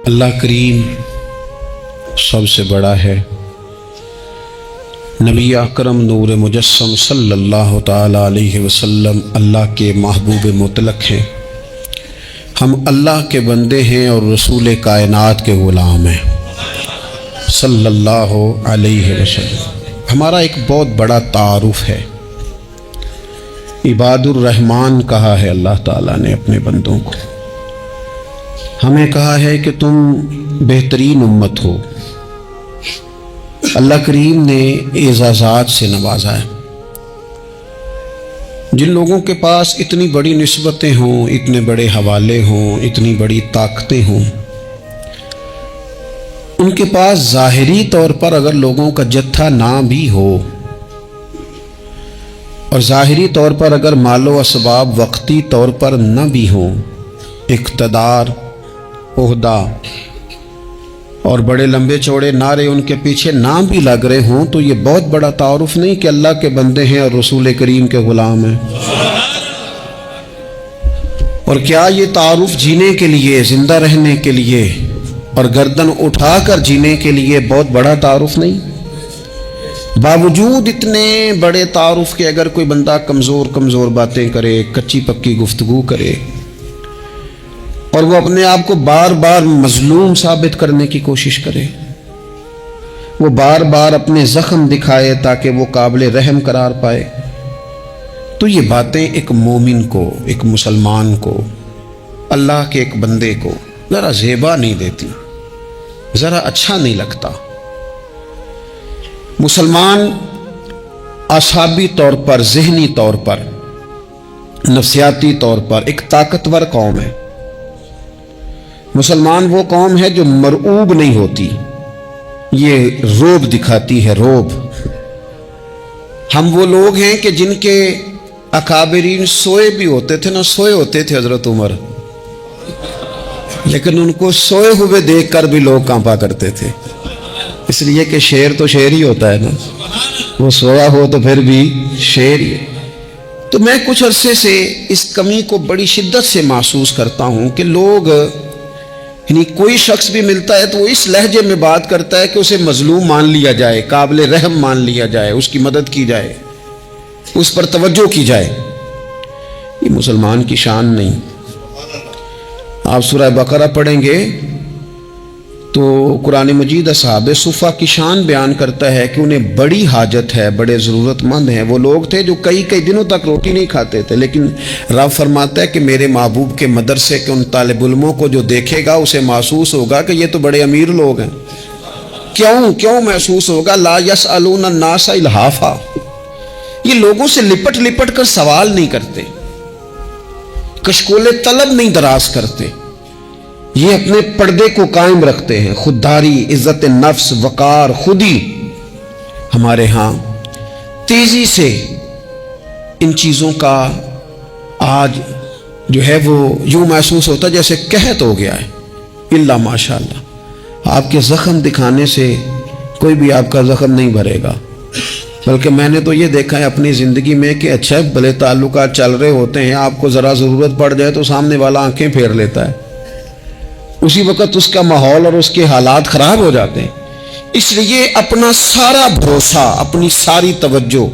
اللہ کریم سب سے بڑا ہے۔ نبی اکرم نور مجسم صلی اللہ تعالی علیہ وسلم اللہ کے محبوب مطلق ہیں۔ ہم اللہ کے بندے ہیں اور رسول کائنات کے غلام ہیں صلی اللہ علیہ وسلم۔ ہمارا ایک بہت بڑا تعارف ہے، عباد الرحمن کہا ہے اللہ تعالیٰ نے اپنے بندوں کو۔ ہمیں کہا ہے کہ تم بہترین امت ہو۔ اللہ کریم نے اعزازات سے نوازا ہے۔ جن لوگوں کے پاس اتنی بڑی نسبتیں ہوں، اتنے بڑے حوالے ہوں، اتنی بڑی طاقتیں ہوں، ان کے پاس ظاہری طور پر اگر لوگوں کا جتھا نہ بھی ہو اور ظاہری طور پر اگر مال و اسباب وقتی طور پر نہ بھی ہوں، اقتدار، عہدہ اور بڑے لمبے چوڑے نعرے ان کے پیچھے نہ بھی لگ رہے ہوں، تو یہ بہت بڑا تعارف نہیں کہ اللہ کے بندے ہیں اور رسول کریم کے غلام ہیں؟ اور کیا یہ تعارف جینے کے لیے، زندہ رہنے کے لیے اور گردن اٹھا کر جینے کے لیے بہت بڑا تعارف نہیں؟ باوجود اتنے بڑے تعارف کے اگر کوئی بندہ کمزور باتیں کرے، کچی پکی گفتگو کرے اور وہ اپنے آپ کو بار بار مظلوم ثابت کرنے کی کوشش کرے، وہ بار بار اپنے زخم دکھائے تاکہ وہ قابل رحم قرار پائے، تو یہ باتیں ایک مومن کو، ایک مسلمان کو، اللہ کے ایک بندے کو ذرا زیبا نہیں دیتی، ذرا اچھا نہیں لگتا۔ مسلمان اعصابی طور پر، ذہنی طور پر، نفسیاتی طور پر ایک طاقتور قوم ہے۔ مسلمان وہ قوم ہے جو مرعوب نہیں ہوتی، یہ روب دکھاتی ہے، روب۔ ہم وہ لوگ ہیں کہ جن کے اکابرین سوئے بھی ہوتے تھے، نہ سوئے ہوتے تھے حضرت عمر، لیکن ان کو سوئے ہوئے دیکھ کر بھی لوگ کانپا کرتے تھے، اس لیے کہ شیر تو شیر ہی ہوتا ہے نا، وہ سویا ہو تو پھر بھی شیر ہی ہے۔ تو میں کچھ عرصے سے اس کمی کو بڑی شدت سے محسوس کرتا ہوں کہ لوگ، یعنی کوئی شخص بھی ملتا ہے تو وہ اس لہجے میں بات کرتا ہے کہ اسے مظلوم مان لیا جائے، قابل رحم مان لیا جائے، اس کی مدد کی جائے، اس پر توجہ کی جائے۔ یہ مسلمان کی شان نہیں۔ آپ سورہ بقرہ پڑھیں گے تو قرآن مجید اصحاب صفہ کی شان بیان کرتا ہے کہ انہیں بڑی حاجت ہے، بڑے ضرورت مند ہیں۔ وہ لوگ تھے جو کئی دنوں تک روٹی نہیں کھاتے تھے، لیکن رب فرماتا ہے کہ میرے محبوب کے مدرسے کے ان طالب علموں کو جو دیکھے گا اسے محسوس ہوگا کہ یہ تو بڑے امیر لوگ ہیں۔ کیوں محسوس ہوگا؟ لا یسألون الناس الحافا، یہ لوگوں سے لپٹ کر سوال نہیں کرتے، کشکول طلب نہیں دراز کرتے، یہ اپنے پردے کو قائم رکھتے ہیں۔ خودداری، عزت نفس، وقار، خودی، ہمارے ہاں تیزی سے ان چیزوں کا آج جو ہے وہ یوں محسوس ہوتا ہے جیسے قحط ہو گیا ہے۔ اللہ ماشاءاللہ، آپ کے زخم دکھانے سے کوئی بھی آپ کا زخم نہیں بھرے گا، بلکہ میں نے تو یہ دیکھا ہے اپنی زندگی میں کہ اچھا بھلے تعلقات چل رہے ہوتے ہیں، آپ کو ذرا ضرورت پڑ جائے تو سامنے والا آنکھیں پھیر لیتا ہے، اسی وقت اس کا ماحول اور اس کے حالات خراب ہو جاتے ہیں۔ اس لیے اپنا سارا بھروسہ، اپنی ساری توجہ،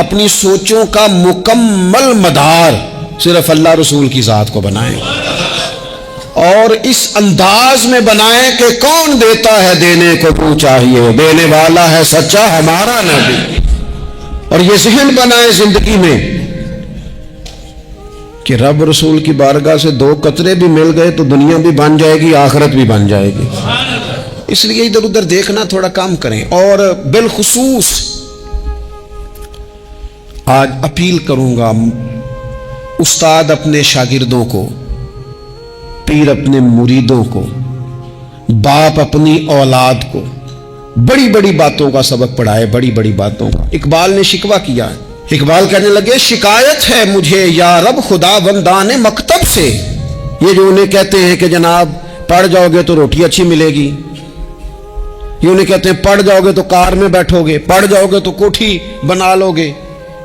اپنی سوچوں کا مکمل مدار صرف اللہ رسول کی ذات کو بنائیں، اور اس انداز میں بنائیں کہ کون دیتا ہے دینے کو تو چاہیے، دینے والا ہے سچا ہمارا نبی۔ اور یہ ذہن بنائیں زندگی میں کہ رب رسول کی بارگاہ سے 2 قطرے بھی مل گئے تو دنیا بھی بن جائے گی، آخرت بھی بن جائے گی۔ اس لیے ادھر ادھر دیکھنا تھوڑا کم کریں۔ اور بالخصوص آج اپیل کروں گا، استاد اپنے شاگردوں کو، پیر اپنے مریدوں کو، باپ اپنی اولاد کو بڑی بڑی باتوں کا سبق پڑھائے، بڑی بڑی باتوں کا۔ اقبال نے شکوہ کیا ہے، اقبال کہنے لگے شکایت ہے مجھے یا رب خدا بندان مکتب سے، یہ جو انہیں کہتے ہیں کہ جناب پڑھ جاؤ گے تو روٹی اچھی ملے گی، یہ انہیں کہتے ہیں پڑھ جاؤ گے تو کار میں بیٹھو گے، پڑھ جاؤ گے تو کوٹھی بنا لو گے،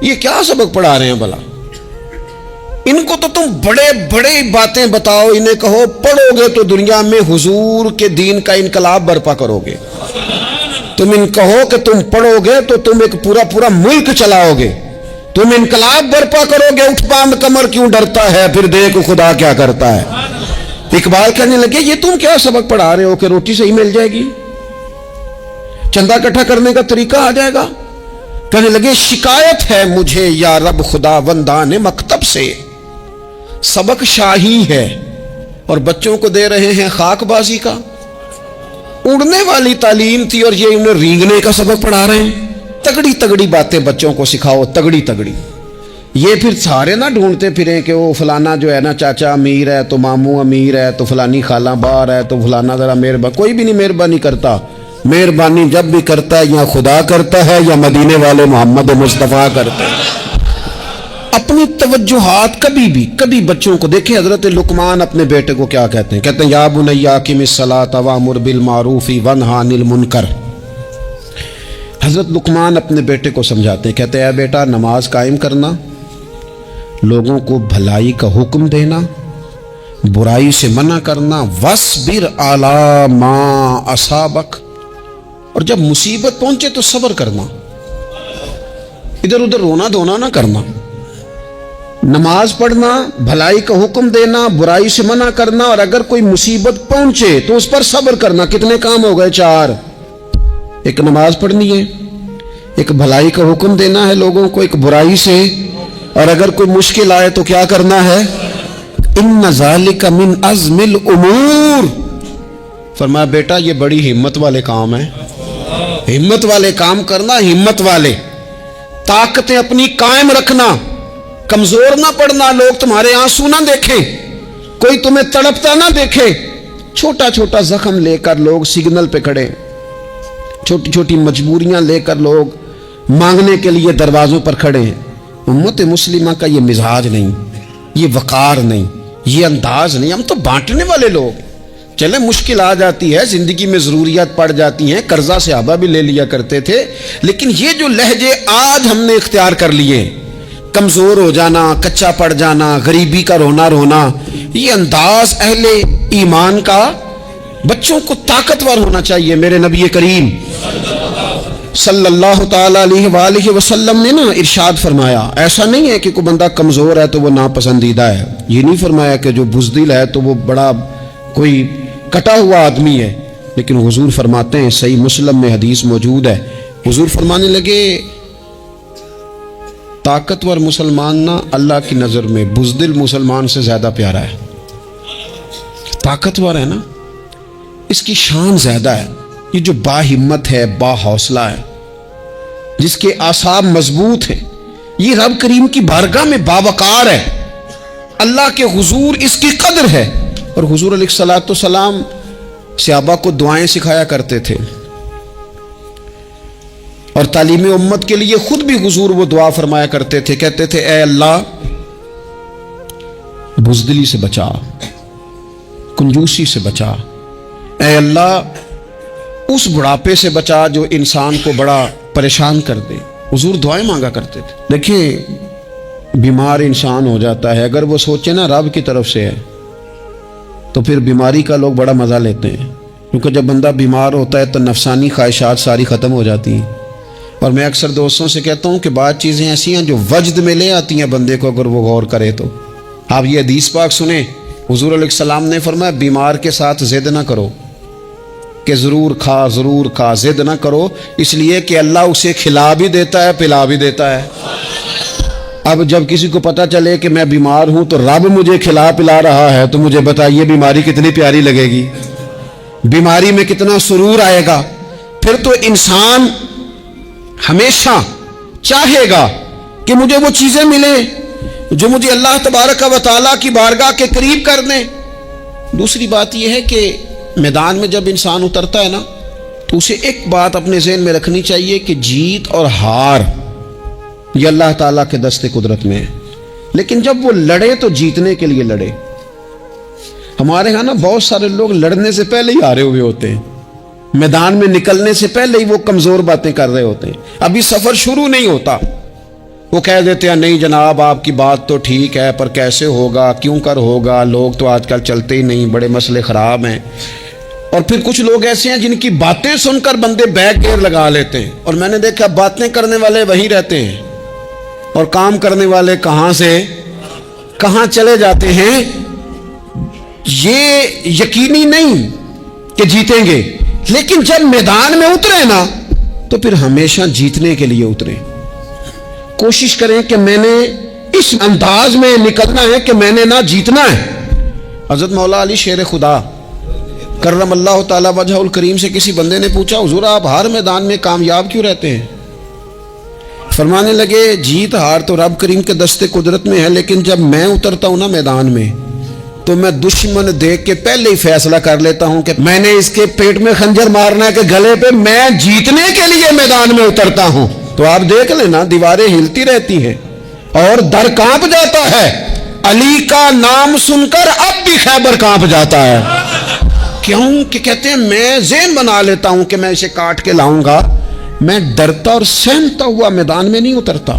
یہ کیا سبق پڑھا رہے ہیں بھلا؟ ان کو تو تم بڑے بڑے باتیں بتاؤ، انہیں کہو پڑھو گے تو دنیا میں حضور کے دین کا انقلاب برپا کرو گے، تم ان کہو کہ تم پڑھو گے تو تم ایک پورا ملک چلاؤ گے، تم انقلاب برپا کرو گے، اٹھ باندھ کمر کیوں ڈرتا ہے، پھر دیکھ خدا کیا کرتا ہے۔ اقبال کہنے لگے یہ تم کیا سبق پڑھا رہے ہو کہ روٹی صحیح مل جائے گی، چندہ اکٹھا کرنے کا طریقہ آ جائے گا؟ کہنے لگے شکایت ہے مجھے یا رب خدا وندان مکتب سے، سبق شاہی ہے اور بچوں کو دے رہے ہیں خاک بازی کا، اڑنے والی تعلیم تھی اور یہ انہیں رینگنے کا سبق پڑھا رہے ہیں۔ تگڑی تگڑی باتیں بچوں کو سکھاؤ، تگڑی تگڑی، یہ پھر سارے نہ ڈھونڈتے پھریں کہ وہ فلانا جو ہے نا چاچا امیر ہے تو ماموں امیر ہے تو فلانی خالہ باہر ہے تو فلانا ذرا مہربانی، کوئی بھی نہیں مہربانی کرتا، مہربانی جب بھی کرتا ہے یا خدا کرتا ہے یا مدینے والے محمد مصطفیٰ کرتے ہیں۔ اپنی توجہات کبھی بچوں کو دیکھیں، حضرت لقمان اپنے بیٹے کو کیا کہتے ہیں؟ کہتے ہیں یا بنی اقم الصلاۃ وامر بالمعروف وانہی عن المنکر۔ حضرت لقمان اپنے بیٹے کو سمجھاتے ہیں، کہتے ہیں اے بیٹا نماز قائم کرنا، لوگوں کو بھلائی کا حکم دینا، برائی سے منع کرنا، وَاصْبِرْ عَلَىٰ مَا أَصَابَكَ، اور جب مصیبت پہنچے تو صبر کرنا، ادھر ادھر رونا دھونا نہ کرنا، نماز پڑھنا، بھلائی کا حکم دینا، برائی سے منع کرنا، اور اگر کوئی مصیبت پہنچے تو اس پر صبر کرنا۔ کتنے کام ہو گئے؟ 4۔ ایک نماز پڑھنی ہے، ایک بھلائی کا حکم دینا ہے لوگوں کو، ایک برائی سے، اور اگر کوئی مشکل آئے تو کیا کرنا ہے؟ ان ذالک من عزم الامور، فرمایا بیٹا یہ بڑی ہمت والے کام ہیں، ہمت والے کام کرنا، ہمت والے، طاقتیں اپنی قائم رکھنا، کمزور نہ پڑنا، لوگ تمہارے آنسو نہ دیکھیں، کوئی تمہیں تڑپتا نہ دیکھے، چھوٹا چھوٹا زخم لے کر لوگ سگنل پہ کھڑے، چھوٹی چھوٹی مجبوریاں لے کر لوگ مانگنے کے لیے دروازوں پر کھڑے ہیں۔ امت مسلمہ کا یہ مزاج نہیں، یہ وقار نہیں، یہ انداز نہیں، ہم تو بانٹنے والے لوگ، چلے مشکل آ جاتی ہے، زندگی میں ضروریات پڑ جاتی ہیں، قرضہ صحابہ بھی لے لیا کرتے تھے، لیکن یہ جو لہجے آج ہم نے اختیار کر لیے، کمزور ہو جانا، کچا پڑ جانا، غریبی کا رونا، یہ انداز اہل ایمان کا، بچوں کو طاقتور ہونا چاہیے۔ میرے نبی کریم صلی اللہ تعالی علیہ وآلہ وسلم نے نا ارشاد فرمایا، ایسا نہیں ہے کہ کوئی بندہ کمزور ہے تو وہ ناپسندیدہ ہے، یہ نہیں فرمایا کہ جو بزدل ہے تو وہ بڑا کوئی کٹا ہوا آدمی ہے، لیکن حضور فرماتے ہیں، صحیح مسلم میں حدیث موجود ہے، حضور فرمانے لگے طاقتور مسلمان نہ اللہ کی نظر میں بزدل مسلمان سے زیادہ پیارا ہے۔ طاقتور ہے نا، اس کی شان زیادہ ہے، یہ جو با ہمت ہے، با حوصلہ ہے، جس کے اعصاب مضبوط ہیں، یہ رب کریم کی بارگاہ میں باوقار ہے، اللہ کے حضور اس کی قدر ہے۔ اور حضور علیہ الصلوۃ والسلام صحابہ کو دعائیں سکھایا کرتے تھے، اور تعلیم امت کے لیے خود بھی حضور وہ دعا فرمایا کرتے تھے، کہتے تھے اے اللہ بزدلی سے بچا، کنجوسی سے بچا، اے اللہ اس بڑھاپے سے بچا جو انسان کو بڑا پریشان کر دے۔ حضور دعائیں مانگا کرتے تھے۔ دیکھیں بیمار انسان ہو جاتا ہے، اگر وہ سوچے نا رب کی طرف سے ہے تو پھر بیماری کا لوگ بڑا مزہ لیتے ہیں، کیونکہ جب بندہ بیمار ہوتا ہے تو نفسانی خواہشات ساری ختم ہو جاتی ہیں۔ اور میں اکثر دوستوں سے کہتا ہوں کہ بعض چیزیں ایسی ہیں جو وجد میں لے آتی ہیں بندے کو، اگر وہ غور کرے تو۔ آپ یہ حدیث پاک سنیں، حضور علیہ السلام نے فرمایا بیمار کے ساتھ ضد نہ کرو کہ ضرور کھا، ضد نہ کرو، اس لیے کہ اللہ اسے کھلا بھی دیتا ہے، پلا بھی دیتا ہے۔ اب جب کسی کو پتہ چلے کہ میں بیمار ہوں تو رب مجھے کھلا پلا رہا ہے، تو مجھے بتائیے بیماری کتنی پیاری لگے گی، بیماری میں کتنا سرور آئے گا۔ پھر تو انسان ہمیشہ چاہے گا کہ مجھے وہ چیزیں ملیں جو مجھے اللہ تبارک و تعالیٰ کی بارگاہ کے قریب کر دیں۔ دوسری بات یہ ہے کہ میدان میں جب انسان اترتا ہے نا تو اسے ایک بات اپنے ذہن میں رکھنی چاہیے کہ جیت اور ہار یہ اللہ تعالیٰ کے دست قدرت میں ہے، لیکن جب وہ لڑے تو جیتنے کے لیے لڑے۔ ہمارے ہاں نا بہت سارے لوگ لڑنے سے پہلے ہی ہارے ہوئے ہوتے ہیں، میدان میں نکلنے سے پہلے ہی وہ کمزور باتیں کر رہے ہوتے ہیں، ابھی سفر شروع نہیں ہوتا، وہ کہہ دیتے ہیں نہیں جناب آپ کی بات تو ٹھیک ہے پر کیسے ہوگا، کیوں کر ہوگا، لوگ تو آج کل چلتے ہی نہیں، بڑے مسئلے خراب ہیں۔ اور پھر کچھ لوگ ایسے ہیں جن کی باتیں سن کر بندے بیک گیئر لگا لیتے ہیں، اور میں نے دیکھا باتیں کرنے والے وہیں رہتے ہیں اور کام کرنے والے کہاں سے کہاں چلے جاتے ہیں۔ یہ یقینی نہیں کہ جیتیں گے، لیکن جب میدان میں اترے نا تو پھر ہمیشہ جیتنے کے لیے اترے۔ کوشش کریں کہ میں نے اس انداز میں نکلنا ہے کہ میں نے نہ جیتنا ہے۔ حضرت مولا علی شیر خدا کرم اللہ تعالی وجہ الکریم سے کسی بندے نے پوچھا حضور آپ ہر میدان میں کامیاب کیوں رہتے ہیں؟ فرمانے لگے جیت ہار تو رب کریم کے دستے قدرت میں ہے، لیکن جب میں اترتا ہوں نا میدان میں تو میں دشمن دیکھ کے پہلے ہی فیصلہ کر لیتا ہوں کہ میں نے اس کے پیٹ میں خنجر مارنا ہے کہ گلے پہ، میں جیتنے کے لیے میدان میں اترتا ہوں۔ تو آپ دیکھ لینا دیواریں ہلتی رہتی ہیں اور در کانپ جاتا ہے، علی کا نام سن کر اب بھی خیبر کانپ جاتا ہے۔ کیوں کہ کہتے ہیں میں ذہن بنا لیتا ہوں کہ میں اسے کاٹ کے لاؤں گا، میں ڈرتا اور سہمتا ہوا میدان میں نہیں اترتا۔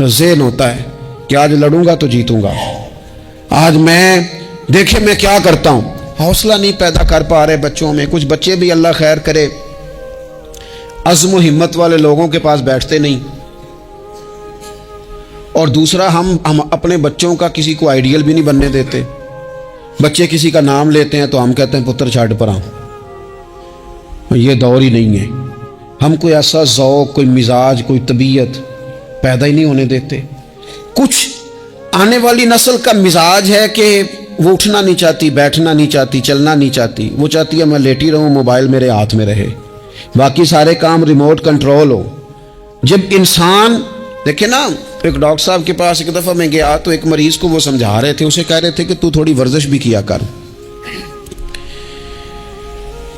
ذہن ہوتا ہے کہ آج لڑوں گا تو جیتوں گا، آج میں دیکھیں میں کیا کرتا ہوں۔ حوصلہ نہیں پیدا کر پا رہے بچوں میں، کچھ بچے بھی اللہ خیر کرے عزم و ہمت والے لوگوں کے پاس بیٹھتے نہیں، اور دوسرا ہم اپنے بچوں کا کسی کو آئیڈیل بھی نہیں بننے دیتے۔ بچے کسی کا نام لیتے ہیں تو ہم کہتے ہیں پتر چھاڑ پر آؤ، یہ دور ہی نہیں ہے۔ ہم کوئی ایسا ذوق، کوئی مزاج، کوئی طبیعت پیدا ہی نہیں ہونے دیتے۔ کچھ آنے والی نسل کا مزاج ہے کہ وہ اٹھنا نہیں چاہتی، بیٹھنا نہیں چاہتی، چلنا نہیں چاہتی، وہ چاہتی ہے میں لیٹی رہوں، موبائل میرے ہاتھ میں رہے، باقی سارے کام ریموٹ کنٹرول ہو۔ جب انسان دیکھیں نا، ایک ڈاکٹر صاحب کے پاس ایک دفعہ میں گیا تو ایک مریض کو وہ سمجھا رہے تھے، اسے کہہ رہے تھے کہ تو تھوڑی ورزش بھی کیا کر،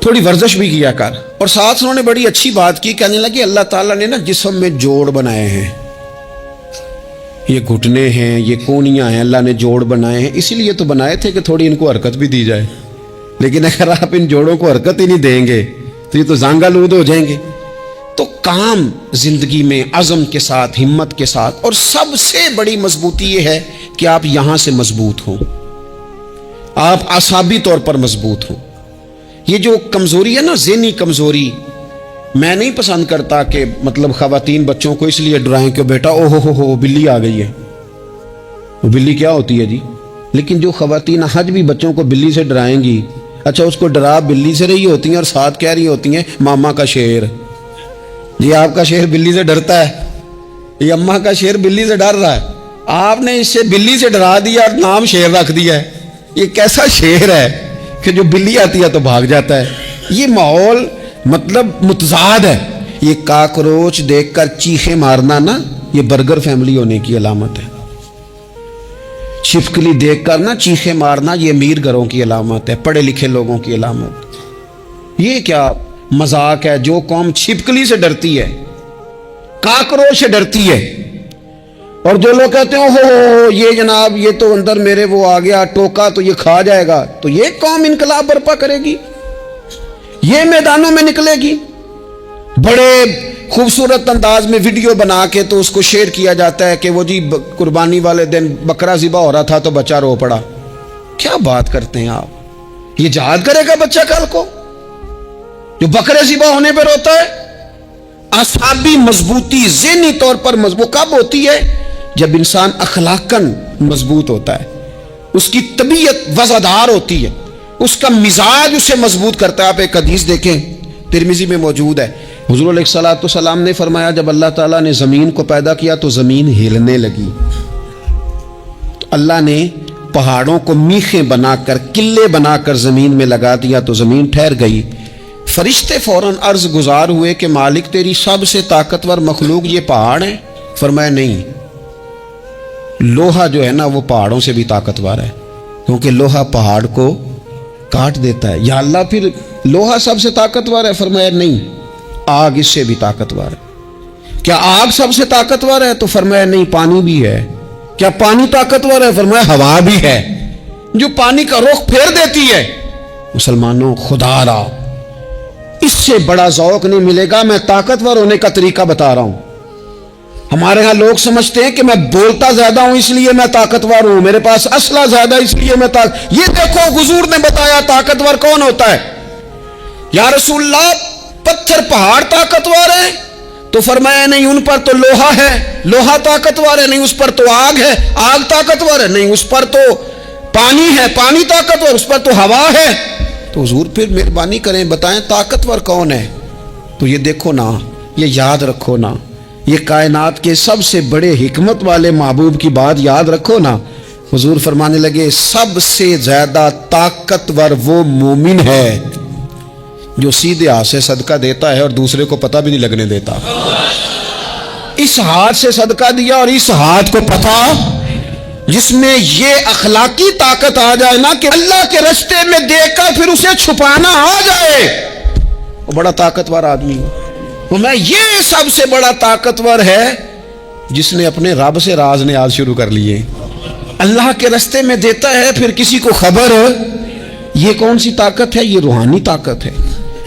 تھوڑی ورزش بھی کیا کر، اور ساتھ انہوں نے بڑی اچھی بات کی، کہنے لگے اللہ تعالیٰ نے نا جسم میں جوڑ بنائے ہیں، یہ گھٹنے ہیں، یہ کونیاں ہیں، اللہ نے جوڑ بنائے ہیں، اسی لیے تو بنائے تھے کہ تھوڑی ان کو حرکت بھی دی جائے، لیکن اگر آپ ان جوڑوں کو حرکت ہی نہیں دیں گے تو یہ تو زانگا لود ہو جائیں گے۔ تو کام زندگی میں عزم کے ساتھ، ہمت کے ساتھ، اور سب سے بڑی مضبوطی یہ ہے کہ آپ یہاں سے مضبوط ہوں، آپ اعصابی طور پر مضبوط ہوں۔ یہ جو کمزوری ہے نا، ذہنی کمزوری، میں نہیں پسند کرتا کہ مطلب خواتین بچوں کو اس لیے ڈرائیں کہ بیٹا او ہو بلی آ گئی ہے۔ وہ بلی کیا ہوتی ہے جی؟ لیکن جو خواتین حج بھی بچوں کو بلی سے ڈرائیں گی، اچھا اس کو ڈرا بلی سے رہی ہوتی ہیں اور ساتھ کہہ رہی ہوتی ہیں ماما کا شیر، جی آپ کا شیر بلی سے ڈرتا ہے، یہ اماں کا شیر بلی سے ڈر رہا ہے، آپ نے اس سے بلی سے ڈرا دیا اور نام شیر رکھ دیا ہے۔ یہ کیسا شیر ہے کہ جو بلی آتی ہے تو بھاگ جاتا ہے؟ یہ ماحول مطلب متضاد ہے۔ یہ کاکروچ دیکھ کر چیخیں مارنا نا، یہ برگر فیملی ہونے کی علامت ہے۔ چھپکلی دیکھ کر نا چیخیں مارنا، یہ امیر گھروں کی علامت ہے، پڑھے لکھے لوگوں کی علامت۔ یہ کیا مذاق ہے؟ جو قوم چھپکلی سے ڈرتی ہے، کاکروچ سے ڈرتی ہے، اور جو لوگ کہتے ہیں ہو یہ جناب یہ تو اندر میرے وہ آ گیا ٹوکا تو یہ کھا جائے گا، تو یہ قوم انقلاب برپا کرے گی، یہ میدانوں میں نکلے گی۔ بڑے خوبصورت انداز میں ویڈیو بنا کے تو اس کو شیئر کیا جاتا ہے کہ وہ جی قربانی والے دن بکرا ذبح ہو رہا تھا تو بچہ رو پڑا۔ کیا بات کرتے ہیں آپ؟ یہ جہاد کرے گا بچہ کل کو جو بکرے ذبح ہونے پہ روتا ہے؟ اعصابی مضبوطی، ذہنی طور پر مضبوط کب ہوتی ہے؟ جب انسان اخلاقاً مضبوط ہوتا ہے، اس کی طبیعت وزادار ہوتی ہے، اس کا مزاج اسے مضبوط کرتا ہے۔ آپ ایک حدیث دیکھیں، ترمذی میں موجود ہے، حضور علیہ الصلوۃ والسلام نے فرمایا جب اللہ تعالیٰ نے زمین کو پیدا کیا تو زمین ہلنے لگی، تو اللہ نے پہاڑوں کو میخیں بنا کر، قلعے بنا کر زمین میں لگا دیا تو زمین ٹھہر گئی۔ فرشتے فوراً عرض گزار ہوئے کہ مالک تیری سب سے طاقتور مخلوق یہ پہاڑ ہے؟ فرمایا نہیں، لوہا جو ہے نا وہ پہاڑوں سے بھی طاقتور ہے، کیونکہ لوہا پہاڑ کو کاٹ دیتا ہے۔ یا اللہ پھر لوہا سب سے طاقتور ہے؟ فرمایا نہیں، آگ اس سے بھی طاقتور ہے۔ کیا آگ سب سے طاقتور ہے؟ تو فرمایا نہیں، پانی بھی ہے۔ کیا پانی طاقتور ہے؟ فرمایا ہوا بھی ہے، جو پانی کا رخ پھیر دیتی ہے۔ مسلمانوں خدا را اس سے بڑا ذوق نہیں ملے گا۔ میں طاقتور ہونے کا طریقہ بتا رہا ہوں، ہمارے ہاں لوگ سمجھتے ہیں کہ میں بولتا زیادہ ہوں اس لیے میں طاقتور ہوں، میرے پاس اسلحہ زیادہ اس لیے میں یہ دیکھو حضور نے بتایا طاقتور کون ہوتا ہے۔ یا رسول اللہ پتھر پہاڑ طاقتور ہیں؟ تو فرمایا نہیں، ان پر تو لوہا ہے، لوہا طاقتور ہے، نہیں اس پر تو آگ ہے، آگ طاقتور ہے، نہیں اس پر تو پانی ہے، پانی طاقتور، اس پر تو ہوا ہے۔ تو حضور پھر مہربانی کریں بتائیں طاقتور کون ہے؟ تو یہ دیکھو نا، یہ یاد رکھو نا، یہ کائنات کے سب سے بڑے حکمت والے محبوب کی بات یاد رکھو نا۔ حضور فرمانے لگے سب سے زیادہ طاقتور وہ مومن ہے جو سیدھے ہاتھ سے صدقہ دیتا ہے اور دوسرے کو پتہ بھی نہیں لگنے دیتا۔ اس ہاتھ سے صدقہ دیا اور اس ہاتھ کو پتہ، جس میں یہ اخلاقی طاقت آ جائے نا کہ اللہ کے رستے میں دیکھ کر پھر اسے چھپانا آ جائے، وہ بڑا طاقتور آدمی ہے۔ میں یہ سب سے بڑا طاقتور ہے جس نے اپنے رب سے راز نیاز شروع کر لیے، اللہ کے رستے میں دیتا ہے پھر کسی کو خبر۔ یہ کون سی طاقت ہے؟ یہ روحانی طاقت ہے،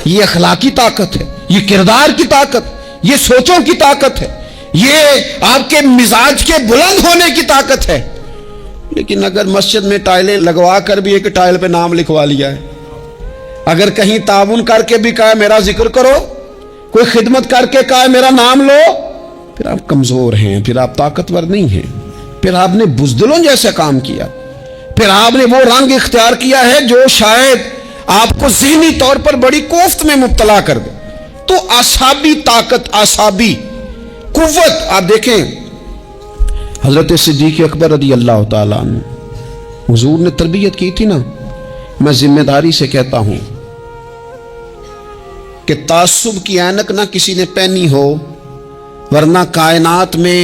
یہ اخلاقی طاقت ہے، یہ کردار کی طاقت، یہ سوچوں کی طاقت ہے، یہ آپ کے مزاج کے بلند ہونے کی طاقت ہے۔ لیکن اگر مسجد میں ٹائلیں لگوا کر بھی ایک ٹائل پہ نام لکھوا لیا ہے، اگر کہیں تعاون کر کے بھی کہا میرا ذکر کرو، کوئی خدمت کر کے کہا میرا نام لو، پھر آپ کمزور ہیں، پھر آپ طاقتور نہیں ہیں، پھر آپ نے بزدلوں جیسا کام کیا، پھر آپ نے وہ رنگ اختیار کیا ہے جو شاید آپ کو ذہنی طور پر بڑی کوفت میں مبتلا کر دے۔ تو اعصابی طاقت، اعصابی قوت، آپ دیکھیں حضرت صدیق اکبر رضی اللہ تعالیٰ عنہ، حضور نے تربیت کی تھی نا۔ میں ذمہ داری سے کہتا ہوں کہ تعصب کی اینک نہ کسی نے پہنی ہو، ورنہ کائنات میں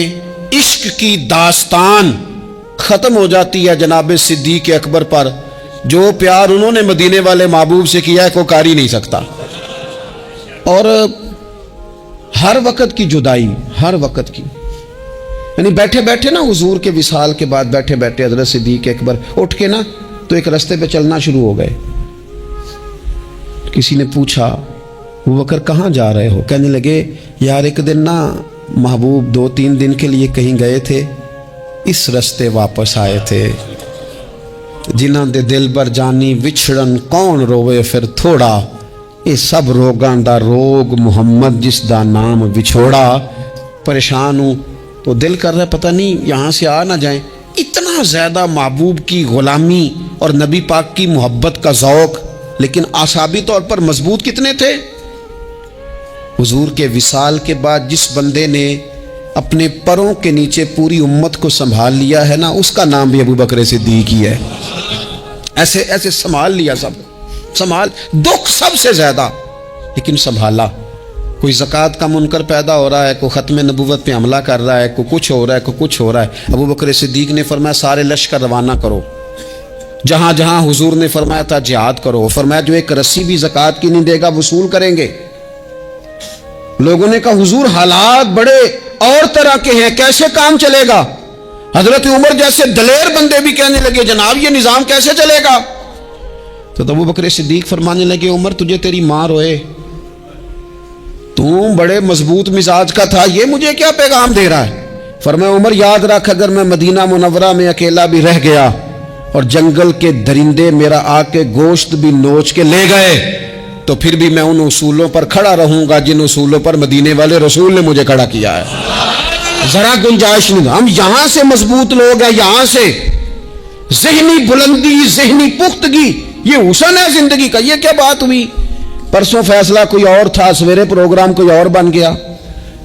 عشق کی داستان ختم ہو جاتی ہے جناب صدیق اکبر پر۔ جو پیار انہوں نے مدینے والے محبوب سے کیا ہے کوئی کر ہی نہیں سکتا۔ اور ہر وقت کی جدائی، ہر وقت کی، یعنی بیٹھے بیٹھے نا حضور کے وصال کے بعد بیٹھے بیٹھے حضرت صدیق اکبر اٹھ کے نا تو ایک رستے پہ چلنا شروع ہو گئے۔ کسی نے پوچھا ابو بکر کہاں جا رہے ہو؟ کہنے لگے یار ایک دن نا محبوب 2-3 دن کے لیے کہیں گئے تھے، اس رستے واپس آئے تھے۔ جنہاں دے دل بر جانی وچھڑن کون روے پھر تھوڑا، اے سب روگاں دا روگ محمد جس دا نام وچھوڑا۔ پریشان ہوں تو دل کر رہا ہے پتہ نہیں یہاں سے آ نہ جائیں۔ اتنا زیادہ محبوب کی غلامی اور نبی پاک کی محبت کا ذوق، لیکن اعصابی طور پر مضبوط کتنے تھے؟ حضور کے وصال کے بعد جس بندے نے اپنے پروں کے نیچے پوری امت کو سنبھال لیا ہے نا، اس کا نام بھی ابو بکر صدیق ہی ہے۔ ایسے ایسے سنبھال لیا، سب سنبھال، دکھ سب سے زیادہ لیکن سنبھالا۔ کوئی زکوٰۃ کا منکر پیدا ہو رہا ہے، کوئی ختم نبوت پہ حملہ کر رہا ہے، کوئی کچھ ہو رہا ہے، کوئی کچھ ہو رہا ہے، ابو بکر صدیق نے فرمایا سارے لشکر روانہ کرو۔ جہاں جہاں حضور نے فرمایا تھا جہاد کرو، فرمایا جو ایک رسی بھی زکوٰۃ کی نہیں دے گا وصول کریں گے۔ لوگوں نے کہا حضور حالات بڑے اور طرح کے ہیں، کیسے کام چلے گا؟ حضرت عمر جیسے دلیر بندے بھی کہنے لگے جناب یہ نظام کیسے چلے گا؟ تو ابو بکر صدیق فرمانے لگے عمر تجھے تیری ماں روئے، تم بڑے مضبوط مزاج کا تھا، یہ مجھے کیا پیغام دے رہا ہے؟ فرمایا عمر یاد رکھ اگر میں مدینہ منورہ میں اکیلا بھی رہ گیا اور جنگل کے درندے میرا آ کے گوشت بھی نوچ کے لے گئے تو پھر بھی میں ان اصولوں پر کھڑا رہوں گا جن اصولوں پر مدینے والے رسول نے مجھے کھڑا کیا ہے۔ ذرا گنجائش نہیں، ہم یہاں سے مضبوط لوگ ہیں، یہاں سے ذہنی بلندی، ذہنی پختگی، یہ حسن ہے زندگی کا۔ یہ کیا بات ہوئی؟ پرسوں فیصلہ کوئی اور تھا، سویرے پروگرام کوئی اور بن گیا،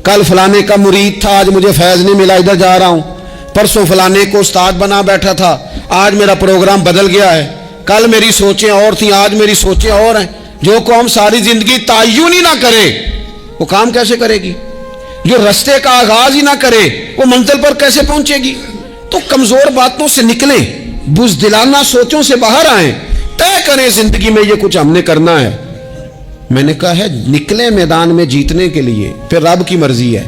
کل فلانے کا مرید تھا آج مجھے فیض نہیں ملا ادھر جا رہا ہوں، پرسوں فلانے کو استاد بنا بیٹھا تھا آج میرا پروگرام بدل گیا ہے، کل میری سوچیں اور تھیں آج میری سوچیں اور ہیں۔ جو قوم ساری زندگی تعین ہی نہ کرے وہ کام کیسے کرے گی؟ جو رستے کا آغاز ہی نہ کرے وہ منزل پر کیسے پہنچے گی؟ تو کمزور باتوں سے نکلیں، بزدلانہ سوچوں سے باہر آئیں، طے کریں زندگی میں یہ کچھ ہم نے کرنا ہے۔ میں نے کہا ہے نکلیں میدان میں جیتنے کے لیے، پھر رب کی مرضی ہے،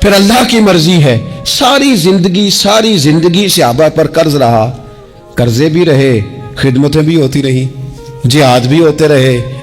پھر اللہ کی مرضی ہے۔ ساری زندگی صحابہ پر قرض رہا، قرضے بھی رہے، خدمتیں بھی ہوتی رہی، جہاد بھی ہوتے رہے،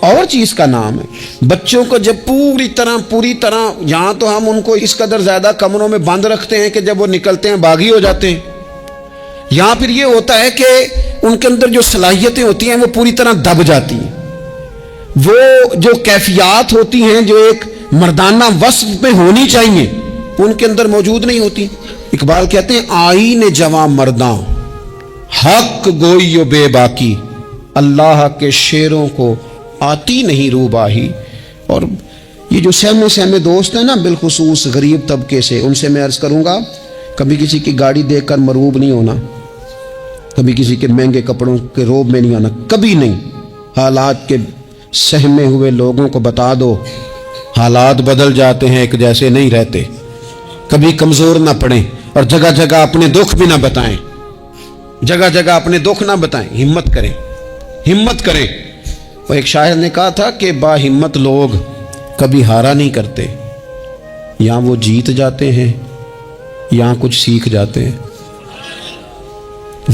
اور چیز کا نام ہے۔ بچوں کو جب پوری طرح یہاں تو ہم ان کو اس قدر زیادہ کمروں میں بند رکھتے ہیں کہ جب وہ نکلتے ہیں باغی ہو جاتے ہیں، یہاں پھر یہ ہوتا ہے کہ ان کے اندر جو صلاحیتیں ہوتی ہیں وہ پوری طرح دب جاتی ہیں، وہ جو کیفیات ہوتی ہیں جو ایک مردانہ وصف میں ہونی چاہیے ان کے اندر موجود نہیں ہوتی۔ اقبال کہتے ہیں آئین جواں مرداں حق گوئی و بے باکی، اللہ کے شیروں کو آتی نہیں روباہی۔ اور یہ جو سہمے دوست ہیں نا بالخصوص غریب طبقے سے، ان سے میں عرض کروں گا کبھی کسی کی گاڑی دیکھ کر مرعوب نہیں ہونا، کبھی کسی کے مہنگے کپڑوں کے روب میں نہیں آنا، کبھی نہیں۔ حالات کے سہمے ہوئے لوگوں کو بتا دو حالات بدل جاتے ہیں، ایک جیسے نہیں رہتے۔ کبھی کمزور نہ پڑیں اور جگہ جگہ اپنے دکھ بھی نہ بتائیں، جگہ جگہ اپنے دکھ نہ بتائیں، ہمت کریں، ہمت کریں۔ وہ ایک شاعر نے کہا تھا کہ با ہمت لوگ کبھی ہارا نہیں کرتے، یا وہ جیت جاتے ہیں یا کچھ سیکھ جاتے ہیں۔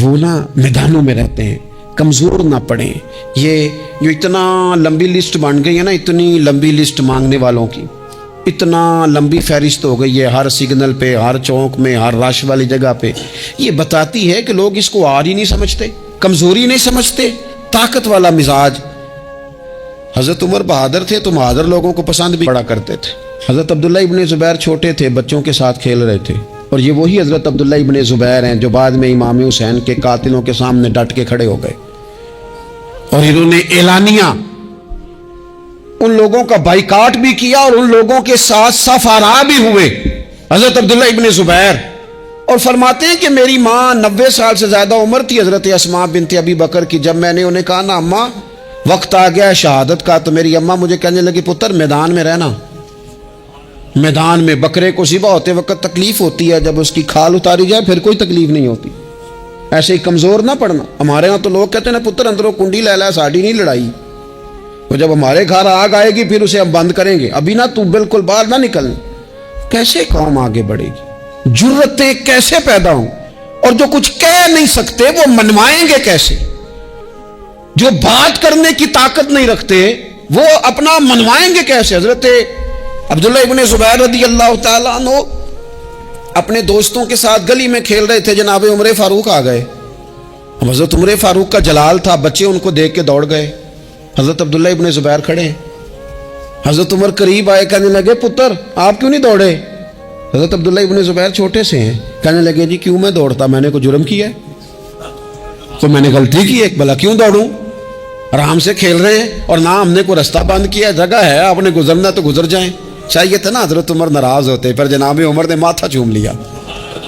وہ نا میدانوں میں رہتے ہیں، کمزور نہ پڑیں۔ یہ جو اتنا لمبی لسٹ بن گئی ہے نا، اتنی لمبی لسٹ مانگنے والوں کی، اتنا لمبی فہرست ہو گئی ہے ہر سگنل پہ، ہر چوک میں، ہر رش والی جگہ پہ، یہ بتاتی ہے کہ لوگ اس کو ہار ہی نہیں سمجھتے، کمزوری نہیں سمجھتے، طاقت والا مزاج۔ حضرت عمر بہادر تھے تو بہادر لوگوں کو پسند بھی بڑا کرتے تھے۔ حضرت عبداللہ ابن زبیر چھوٹے تھے، بچوں کے ساتھ کھیل رہے تھے، اور یہ وہی حضرت عبداللہ ابن زبیر ہیں جو بعد میں امام حسین کے قاتلوں کے سامنے ڈٹ کے کھڑے ہو گئے اور انہوں نے اعلانیہ ان لوگوں کا بائیکاٹ بھی کیا اور ان لوگوں کے ساتھ صف آرا بھی ہوئے حضرت عبداللہ ابن زبیر، اور فرماتے ہیں کہ میری ماں 90 سال سے زیادہ عمر تھی حضرت اسماء بنت ابی بکر کی۔ جب میں نے انہیں کہا نا اماں وقت آ گیا ہے شہادت کا، تو میری اماں مجھے کہنے لگی پتر میدان میں رہنا، میدان میں بکرے کو ذبح ہوتے وقت تکلیف ہوتی ہے، جب اس کی کھال اتاری جائے پھر کوئی تکلیف نہیں ہوتی، ایسے ہی کمزور نہ پڑنا۔ ہمارے ہاں تو لوگ کہتے ہیں نا پتر اندروں کنڈی لے لا، ساڑی نہیں لڑائی، تو جب ہمارے گھر آگ آئے گی پھر اسے ہم بند کریں گے، ابھی نہ تو بالکل باہر نہ نکلنا۔ کیسے قوم آگے بڑھے گی؟ جرتیں کیسے پیدا ہوں؟ اور جو کچھ کہہ نہیں سکتے وہ منوائیں گے کیسے؟ جو بات کرنے کی طاقت نہیں رکھتے وہ اپنا منوائیں گے کیسے؟ حضرت عبداللہ ابن زبیر رضی اللہ تعالیٰ عنہ اپنے دوستوں کے ساتھ گلی میں کھیل رہے تھے، جناب عمر فاروق آ گئے۔ حضرت عمر فاروق کا جلال تھا، بچے ان کو دیکھ کے دوڑ گئے، حضرت عبداللہ ابن زبیر کھڑے ہیں۔ حضرت عمر قریب آئے، کہنے لگے پتر آپ کیوں نہیں دوڑے؟ حضرت عبداللہ ابن زبیر چھوٹے سے ہیں، کہنے لگے جی کیوں میں دوڑتا، میں نے کوئی جرم کیا ہے؟ تو میں نے غلطی کی ہے، بھلا کیوں دوڑوں؟ آرام سے کھیل رہے ہیں اور نہ ہم نے کوئی رستہ بند کیا، جگہ ہے، آپ نے گزرنا تو گزر جائیں۔ چاہیے تھا نا حضرت عمر ناراض ہوتے، پر جناب عمر نے ماتھا چوم لیا،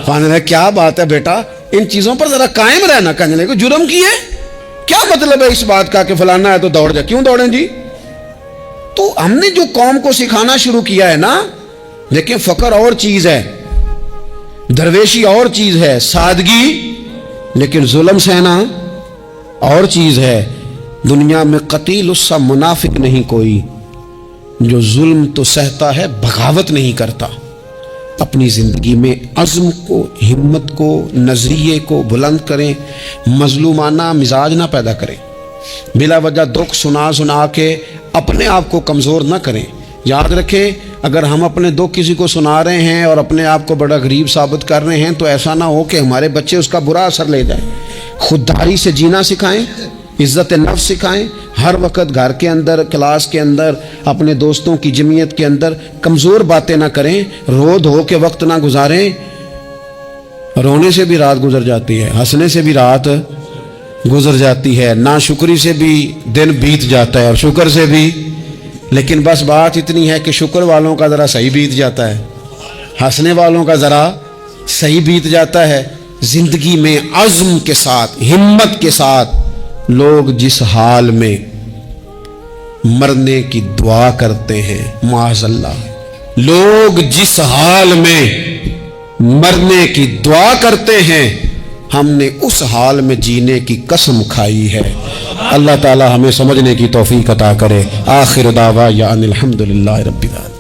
کہنے لگے کیا بات ہے بیٹا، ان چیزوں پر ذرا قائم رہنا۔ کہنے لگے جرم کیے، کیا مطلب ہے اس بات کا کہ فلانا ہے تو دوڑ جائے؟ کیوں دوڑیں جی؟ تو ہم نے جو قوم کو سکھانا شروع کیا ہے نا، لیکن فقر اور چیز ہے، درویشی اور چیز ہے، سادگی، لیکن ظلم سہنا اور چیز ہے۔ دنیا میں قتیل اس سا منافق نہیں کوئی جو ظلم تو سہتا ہے بغاوت نہیں کرتا۔ اپنی زندگی میں عزم کو، ہمت کو، نظریے کو بلند کریں، مظلومانہ مزاج نہ پیدا کریں، بلا وجہ دکھ سنا کے اپنے آپ کو کمزور نہ کریں۔ یاد رکھیں اگر ہم اپنے دکھ کسی کو سنا رہے ہیں اور اپنے آپ کو بڑا غریب ثابت کر رہے ہیں تو ایسا نہ ہو کہ ہمارے بچے اس کا برا اثر لے جائیں۔ خودداری سے جینا سکھائیں، عزت نفس سکھائیں، ہر وقت گھر کے اندر، کلاس کے اندر، اپنے دوستوں کی جمعیت کے اندر کمزور باتیں نہ کریں، رو دھو کے وقت نہ گزاریں۔ رونے سے بھی رات گزر جاتی ہے، ہنسنے سے بھی رات گزر جاتی ہے، ناشکری سے بھی دن بیت جاتا ہے اور شکر سے بھی، لیکن بس بات اتنی ہے کہ شکر والوں کا ذرا صحیح بیت جاتا ہے، ہنسنے والوں کا ذرا صحیح بیت جاتا ہے۔ زندگی میں عزم کے ساتھ، ہمت کے ساتھ لوگ جس حال میں مرنے کی دعا کرتے ہیں، معاذ اللہ، لوگ جس حال میں مرنے کی دعا کرتے ہیں، ہم نے اس حال میں جینے کی قسم کھائی ہے۔ اللہ تعالی ہمیں سمجھنے کی توفیق عطا کرے۔ آخر دعوانا ان الحمدللہ رب العالمین۔